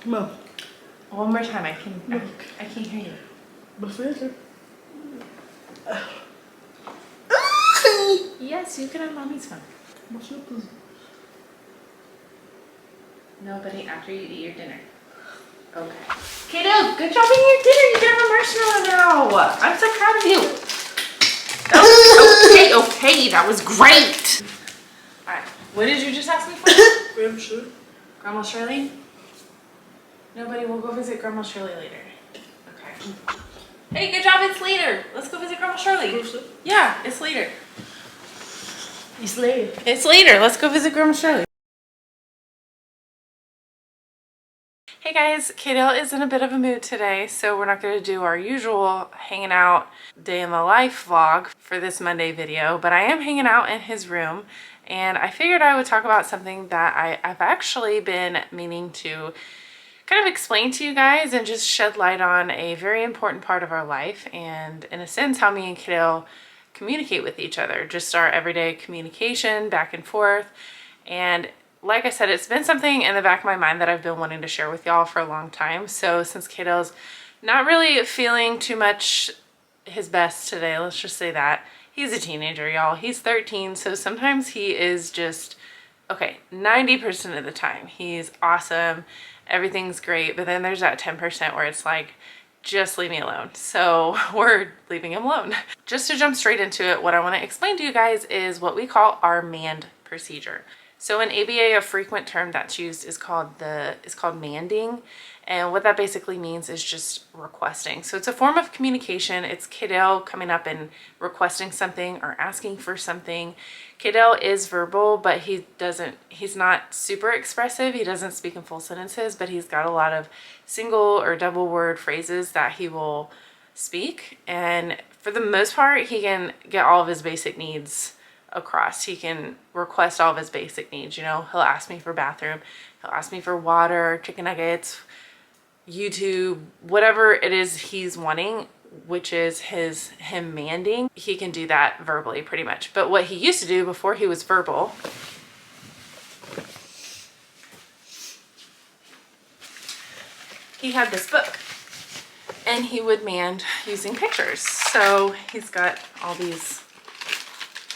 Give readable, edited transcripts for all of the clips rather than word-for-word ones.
Come on. One more time. I can't hear you. My favorite. Yes, you can have mommy's phone. What's your phone? Nobody after you eat your dinner. Okay. Kiddo, good job eating your dinner. You can have a marshmallow now. I'm so proud of you. Okay, that was great. All right, what did you just ask me for? Grandma Shirley. Grandma Shirley? Nobody, we'll go visit Grandma Shirley later. Okay. Hey, good job, it's later. Let's go visit Grandma Shirley. Yeah, it's later. It's later. It's later. Let's go visit Grandma Shirley. Hey guys, Kaidale is in a bit of a mood today, so we're not going to do our usual hanging out day in the life vlog for this Monday video, but I am hanging out in his room, and I figured I would talk about something that I've actually been meaning to kind of explain to you guys and just shed light on a very important part of our life, and in a sense how me and Kaidale communicate with each other, just our everyday communication back and forth. And like I said, it's been something in the back of my mind that I've been wanting to share with y'all for a long time. So since Kaidale's not really feeling too much his best today, let's just say that, he's a teenager, y'all. He's 13, so sometimes he is just, okay, 90% of the time he's awesome, everything's great, but then there's that 10% where it's like, just leave me alone. So we're leaving him alone. Just to jump straight into it, what I want to explain to you guys is what we call our MAND procedure. So in ABA, a frequent term that's used is called manding, and what that basically means is just requesting. So it's a form of communication. It's Kaidale coming up and requesting something or asking for something. Kaidale is verbal, but he's not super expressive. He doesn't speak in full sentences, but he's got a lot of single or double word phrases that he will speak. And for the most part, he can get all of his basic needs across. He can request all of his basic needs. You know, he'll ask me for bathroom, he'll ask me for water, chicken nuggets, YouTube, whatever it is he's wanting, which is him manding. He can do that verbally pretty much. But what he used to do before he was verbal, he had this book and he would mand using pictures. So he's got all these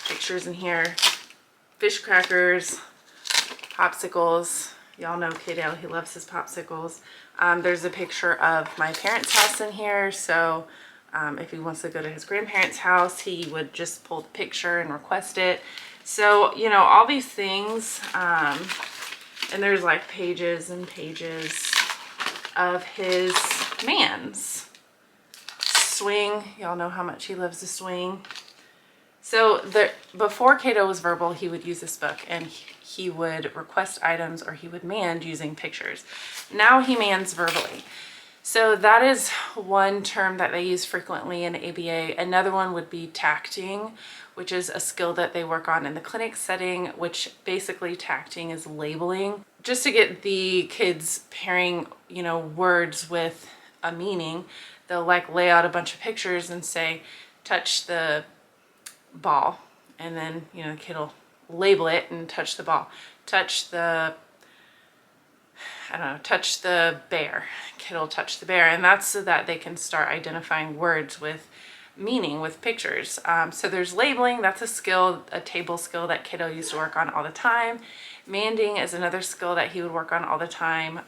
pictures in here, fish crackers, popsicles. Y'all know Kaidale, he loves his popsicles. There's a picture of my parents' house in here, so if he wants to go to his grandparents' house, he would just pull the picture and request it. So, you know, all these things, and there's like pages and pages of his mands. Swing, y'all know how much he loves to swing. So before Kaidale was verbal, he would use this book and he would request items or he would mand using pictures. Now he mands verbally. So that is one term that they use frequently in ABA. Another one would be tacting, which is a skill that they work on in the clinic setting, which basically tacting is labeling. Just to get the kids pairing, you know, words with a meaning, they'll like lay out a bunch of pictures and say, touch the ball, and then, you know, the kid will label it and touch the ball. Touch the, I don't know, touch the bear. Kid will touch the bear, and that's so that they can start identifying words with meaning with pictures. So there's labeling, that's a skill, a table skill that Kaidale used to work on all the time. Manding is another skill that he would work on all the time.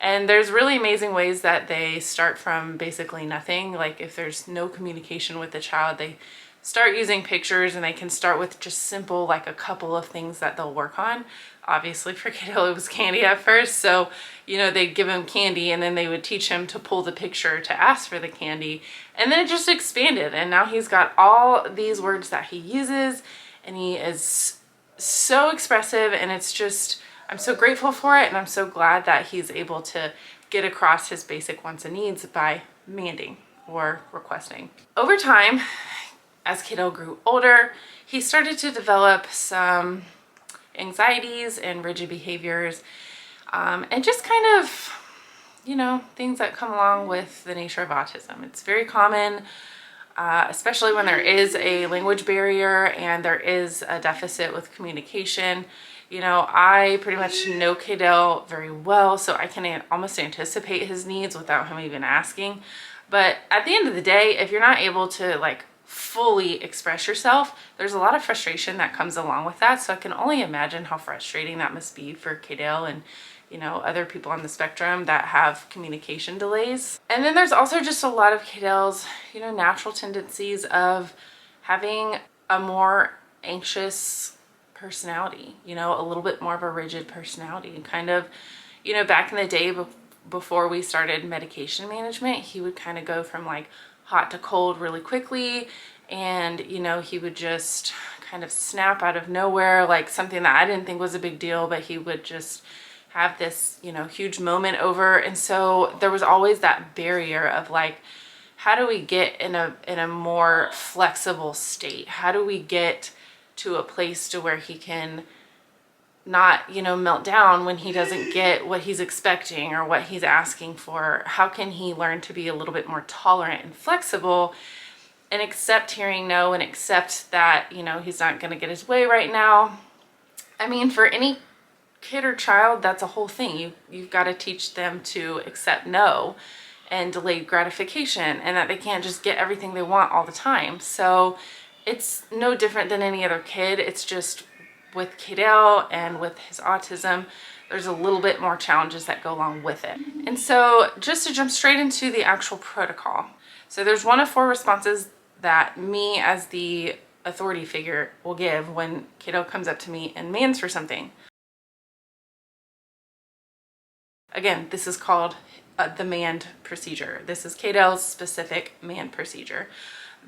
And there's really amazing ways that they start from basically nothing. Like if there's no communication with the child, they start using pictures, and they can start with just simple, like a couple of things that they'll work on. Obviously for Kaidale it was candy at first, so you know, they'd give him candy and then they would teach him to pull the picture to ask for the candy, and then it just expanded, and now he's got all these words that he uses, and he is so expressive, and it's just, I'm so grateful for it, and I'm so glad that he's able to get across his basic wants and needs by manding or requesting. Over time, as Kaidale grew older, he started to develop some anxieties and rigid behaviors, and just kind of, you know, things that come along with the nature of autism. It's very common, especially when there is a language barrier and there is a deficit with communication. You know, I pretty much know Kaidale very well, so I can almost anticipate his needs without him even asking. But at the end of the day, if you're not able to like fully express yourself, there's a lot of frustration that comes along with that. So I can only imagine how frustrating that must be for Kaidale and, you know, other people on the spectrum that have communication delays. And then there's also just a lot of Kaidale's, you know, natural tendencies of having a more anxious personality, you know, a little bit more of a rigid personality. And kind of, you know, back in the day before we started medication management, he would kind of go from like hot to cold really quickly. And, you know, he would just kind of snap out of nowhere, like something that I didn't think was a big deal, but he would just have this, you know, huge moment over. And so there was always that barrier of like, how do we get in a more flexible state? How do we get to a place to where he can not, you know, melt down when he doesn't get what he's expecting or what he's asking for? How can he learn to be a little bit more tolerant and flexible and accept hearing no and accept that, you know, he's not going to get his way right now? I mean, for any kid or child, that's a whole thing. You've got to teach them to accept no and delayed gratification, and that they can't just get everything they want all the time. So it's no different than any other kid. It's just with Kaidale and with his autism, there's a little bit more challenges that go along with it. And so just to jump straight into the actual protocol. So there's 1 of 4 responses that me as the authority figure will give when Kaidale comes up to me and mands for something. Again, this is called the MAND procedure. This is Kaidale's specific MAND procedure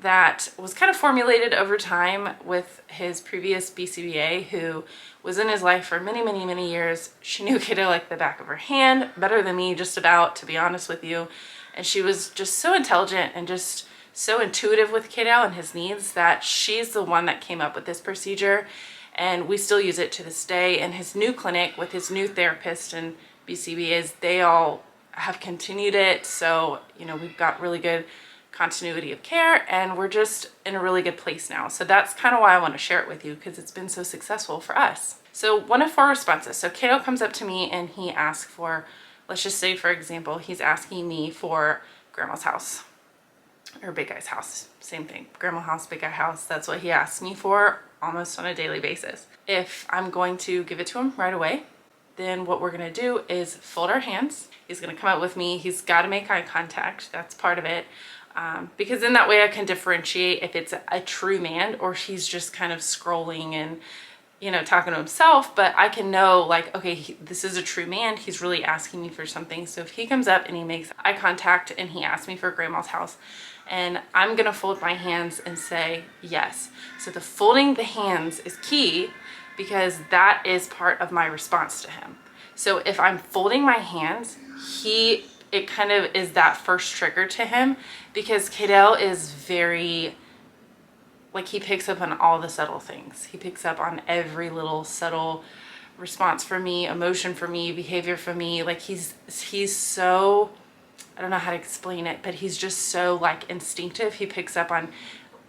that was kind of formulated over time with his previous BCBA, who was in his life for many, many, many years. She knew Kaidale like the back of her hand, better than me just about, to be honest with you. And she was just so intelligent and just so intuitive with Kaidale and his needs that she's the one that came up with this procedure. And we still use it to this day. And his new clinic with his new therapist and BCBAs, they all have continued it. So, you know, we've got really good continuity of care and we're just in a really good place now. So that's kind of why I want to share it with you, because it's been so successful for us. So 1 of 4 responses. So Kaidale comes up to me and he asks for, let's just say for example, he's asking me for grandma's house or big guy's house. Same thing, grandma house, big guy house. That's what he asks me for almost on a daily basis. If I'm going to give it to him right away, then what we're going to do is fold our hands. He's going to come up with me. He's got to make eye contact. That's part of it. Because in that way I can differentiate if it's a true man or he's just kind of scrolling and, you know, talking to himself. But I can know like, okay, this is a true man. He's really asking me for something. So if he comes up and he makes eye contact and he asks me for grandma's house, and I'm going to fold my hands and say yes. So the folding the hands is key because that is part of my response to him. So if I'm folding my hands, it kind of is that first trigger to him, because Kaidale is very, like, he picks up on all the subtle things. He picks up on every little subtle response for me, emotion for me, behavior for me. Like he's so, I don't know how to explain it, but he's just so like instinctive. He picks up on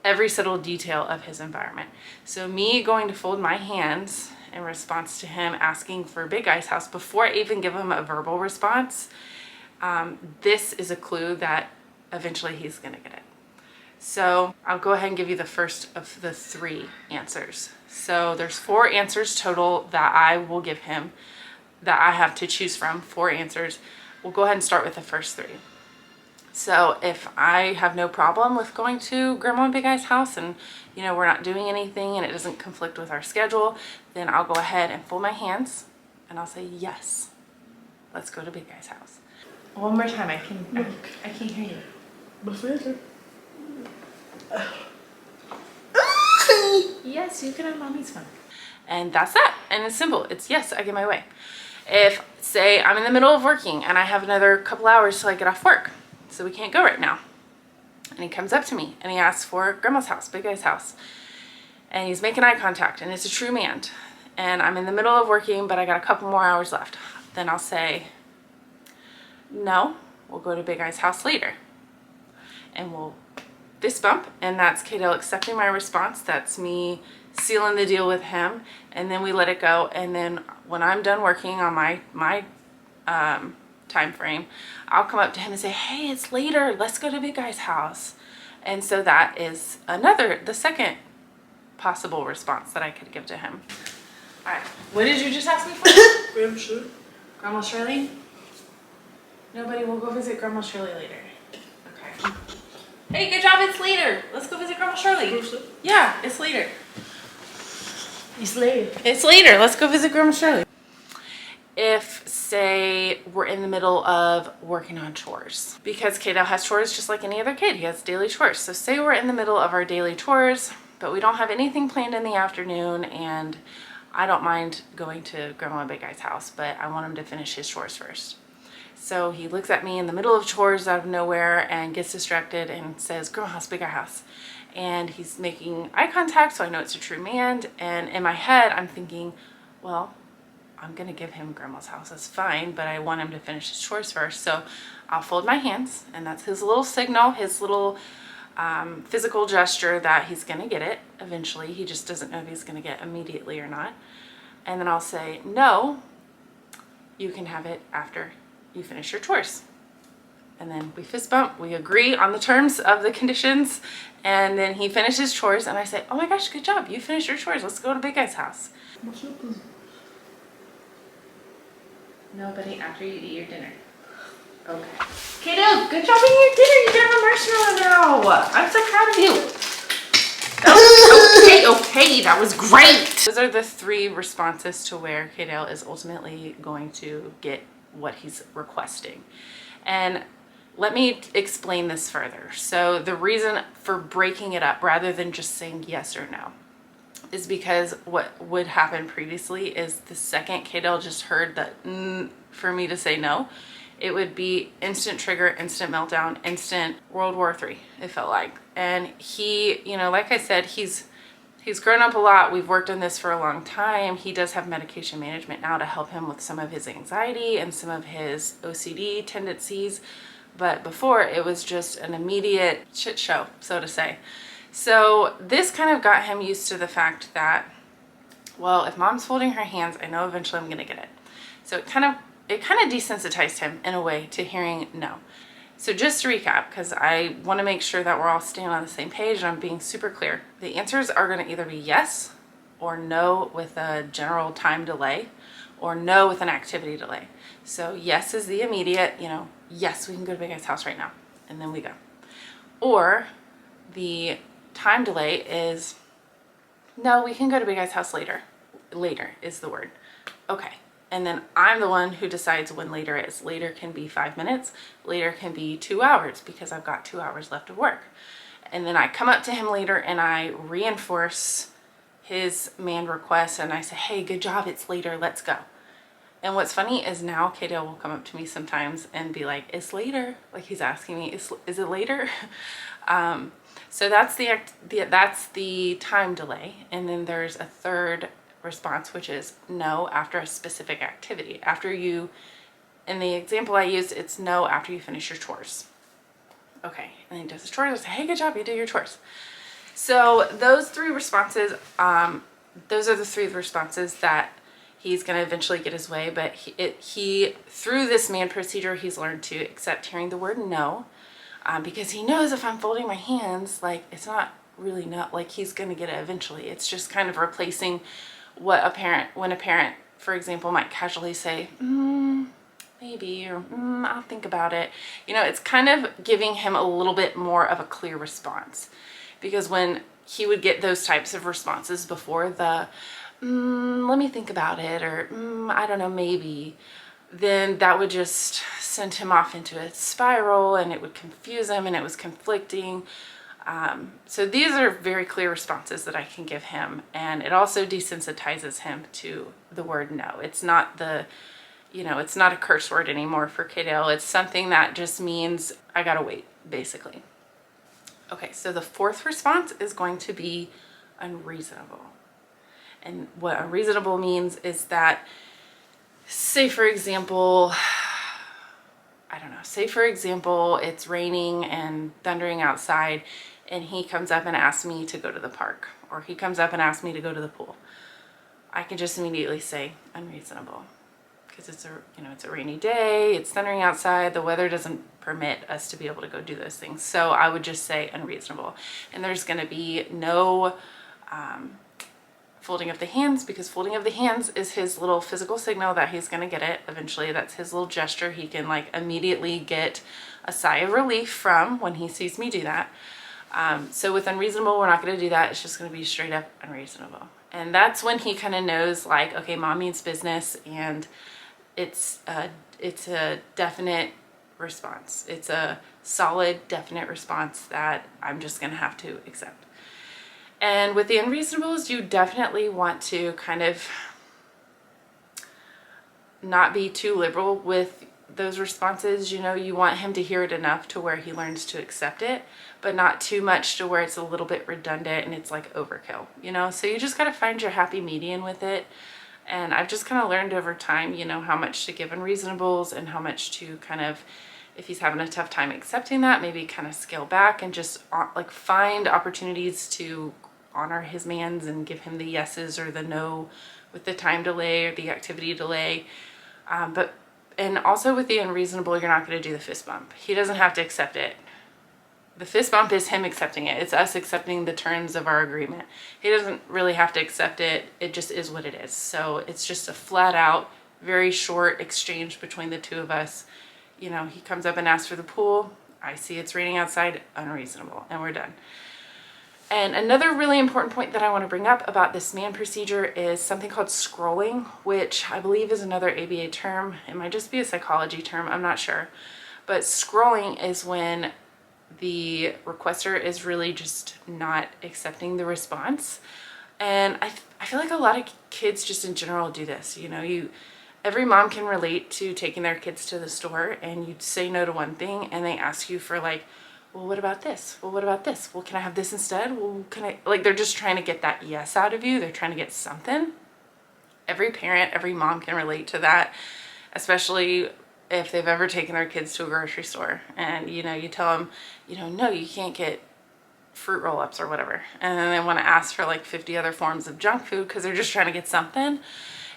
every subtle detail of his environment. So me going to fold my hands in response to him asking for Big Guy's house before I even give him a verbal response, this is a clue that eventually he's gonna get it. So I'll go ahead and give you the first of the 3 answers. So there's 4 answers total that I will give him, that I have to choose from, 4 answers. We'll go ahead and start with the first 3. So if I have no problem with going to Grandma and Big Guy's house and, you know, we're not doing anything and it doesn't conflict with our schedule, then I'll go ahead and fold my hands and I'll say, yes, let's go to Big Guy's house. One more time, I can't hear you. Befehle. Yes, you can have mommy's phone. And that's that. And it's simple. It's yes, I get my way. If, say, I'm in the middle of working and I have another couple hours till I get off work, so we can't go right now, and he comes up to me and he asks for Grandma's house, Big Guy's house, and he's making eye contact and it's a true man, and I'm in the middle of working but I got a couple more hours left, then I'll say, no, we'll go to Big Guy's house later. And we'll fist bump, and that's Kaidale accepting my response. That's me sealing the deal with him, and then we let it go. And then when I'm done working on my time frame, I'll come up to him and say, hey, it's later, let's go to Big Guy's house. And so that is the second possible response that I could give to him. All right, what did you just ask me for? Graham Shirley. Grandma Shirley? Nobody will go visit Grandma Shirley later. Okay. Hey, good job, it's later. Let's go visit Grandma Shirley. Yeah, it's later. It's later. It's later, let's go visit Grandma Shirley. If, say, we're in the middle of working on chores, because Kaidale has chores just like any other kid, he has daily chores. So say we're in the middle of our daily chores, but we don't have anything planned in the afternoon, and I don't mind going to Grandma and Big Guy's house, but I want him to finish his chores first. So he looks at me in the middle of chores out of nowhere and gets distracted and says, Grandma house, Big Guy house. And he's making eye contact, so I know it's a true mand. And in my head, I'm thinking, well, I'm gonna give him Grandma's house, that's fine, but I want him to finish his chores first. So I'll fold my hands, and that's his little signal, his little physical gesture that he's gonna get it eventually. He just doesn't know if he's gonna get it immediately or not. And then I'll say, no, you can have it after you finish your chores. And then we fist bump, we agree on the terms of the conditions, and then he finishes chores, and I say, oh my gosh, good job, you finished your chores, let's go to Big Guy's house. Nobody after you eat your dinner. Okay. Kiddo, good job eating your dinner. You can have a marshmallow now. I'm so proud of you. That was okay, that was great. Those are the three responses to where Kaidale is ultimately going to get what he's requesting. And let me explain this further. So the reason for breaking it up rather than just saying yes or no is because what would happen previously is the second Kaidale just heard that for me to say no, it would be instant trigger, instant meltdown, instant World War III, it felt like. And he, you know, like I said, he's grown up a lot. We've worked on this for a long time. He does have medication management now to help him with some of his anxiety and some of his OCD tendencies. But before, it was just an immediate shit show, so to say. So this kind of got him used to the fact that, well, if mom's folding her hands, I know eventually I'm gonna get it. So it kind of desensitized him in a way to hearing no. So just to recap, because I want to make sure that we're all staying on the same page and I'm being super clear. The answers are going to either be yes or no with a general time delay, or no with an activity delay. So yes is the immediate, you know, yes, we can go to Big Guy's house right now, and then we go. Or the time delay is, no, we can go to Big Guy's house later. Later is the word. Okay. And then I'm the one who decides when later is. Later can be 5 minutes. Later can be 2 hours because I've got 2 hours left of work. And then I come up to him later and I reinforce his mand request and I say, hey, good job, it's later, let's go. And what's funny is now Kaidale will come up to me sometimes and be like, it's later. Like he's asking me, is it later? So that's the time delay. And then there's a third response, which is no after a specific activity. After you, in the example I used, it's no after you finish your chores. Okay, and then he does his chores, I say, hey, good job, you did your chores. So those three responses, those are the three responses that he's going to eventually get his way, but he through this mand procedure, he's learned to accept hearing the word no, because he knows if I'm folding my hands, like it's not really not like he's going to get it eventually. It's just kind of replacing what when a parent, for example, might casually say, maybe, or I'll think about it. You know, it's kind of giving him a little bit more of a clear response. Because when he would get those types of responses before, the let me think about it, or I don't know, maybe, then that would just send him off into a spiral and it would confuse him and it was conflicting. So these are very clear responses that I can give him, and it also desensitizes him to the word no. It's not it's not a curse word anymore for Kaidale. It's something that just means I gotta wait, basically. Okay, so the fourth response is going to be unreasonable. And what unreasonable means is that, say for example, it's raining and thundering outside, and he comes up and asks me to go to the park, or he comes up and asks me to go to the pool, I can just immediately say unreasonable, because it's a rainy day, it's thundering outside, the weather doesn't permit us to be able to go do those things. So I would just say unreasonable. And there's going to be no folding of the hands, because folding of the hands is his little physical signal that he's going to get it eventually. That's his little gesture. He can like immediately get a sigh of relief from when he sees me do that. So with unreasonable, we're not going to do that. It's just going to be straight up unreasonable. And that's when he kind of knows, like, okay, mom means business, and it's a definite response. It's a solid, definite response that I'm just going to have to accept. And with the unreasonables, you definitely want to kind of not be too liberal with those responses. You know, you want him to hear it enough to where he learns to accept it, but not too much to where it's a little bit redundant and it's like overkill, you know? So you just got to find your happy median with it. And I've just kind of learned over time, you know, how much to give unreasonables and how much to kind of, if he's having a tough time accepting that, maybe kind of scale back and just like find opportunities to honor his mands and give him the yeses or the no with the time delay or the activity delay. And also with the unreasonable, you're not going to do the fist bump. He doesn't have to accept it. The fist bump is him accepting it. It's us accepting the terms of our agreement. He doesn't really have to accept it. It just is what it is. So it's just a flat out, very short exchange between the two of us. You know, he comes up and asks for the pool. I see it's raining outside, unreasonable, and we're done. And another really important point that I want to bring up about this MAND procedure is something called scrolling, which I believe is another ABA term. It might just be a psychology term, I'm not sure. But scrolling is when the requester is really just not accepting the response. And I feel like a lot of kids just in general do this. You know, every mom can relate to taking their kids to the store and you say no to one thing and they ask you for like, well, what about this? Well, what about this? Well, can I have this instead? Well, can I, like, they're just trying to get that yes out of you. They're trying to get something. Every parent, every mom can relate to that, especially if they've ever taken their kids to a grocery store and, you know, you tell them, you know, no, you can't get fruit roll-ups or whatever. And then they want to ask for like 50 other forms of junk food because they're just trying to get something.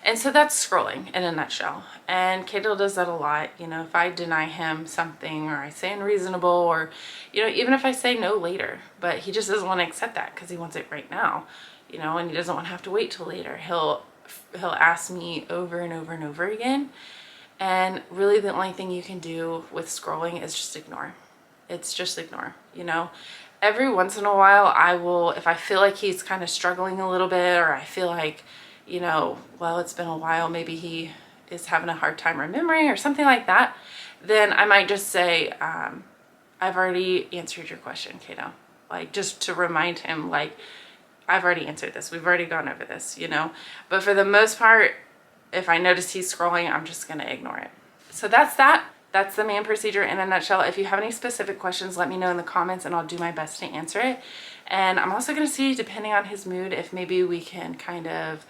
And so that's scrolling in a nutshell. And Kaidale does that a lot. You know, if I deny him something or I say unreasonable or, you know, even if I say no later, but he just doesn't want to accept that because he wants it right now, you know, and he doesn't want to have to wait till later. He'll ask me over and over and over again. And really the only thing you can do with scrolling is just ignore. It's just ignore, you know. Every once in a while I will, if I feel like he's kind of struggling a little bit or I feel like, you know, well, it's been a while, maybe he is having a hard time remembering or something like that, then I might just say, I've already answered your question, Kaidale. Like, just to remind him, like, I've already answered this. We've already gone over this, you know. But for the most part, if I notice he's scrolling, I'm just going to ignore it. So that's that. That's the MAND procedure in a nutshell. If you have any specific questions, let me know in the comments and I'll do my best to answer it. And I'm also going to see, depending on his mood, if maybe we can kind of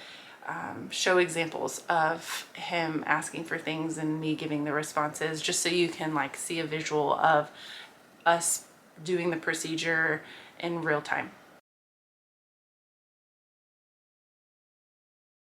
show examples of him asking for things and me giving the responses, just so you can like see a visual of us doing the procedure in real time.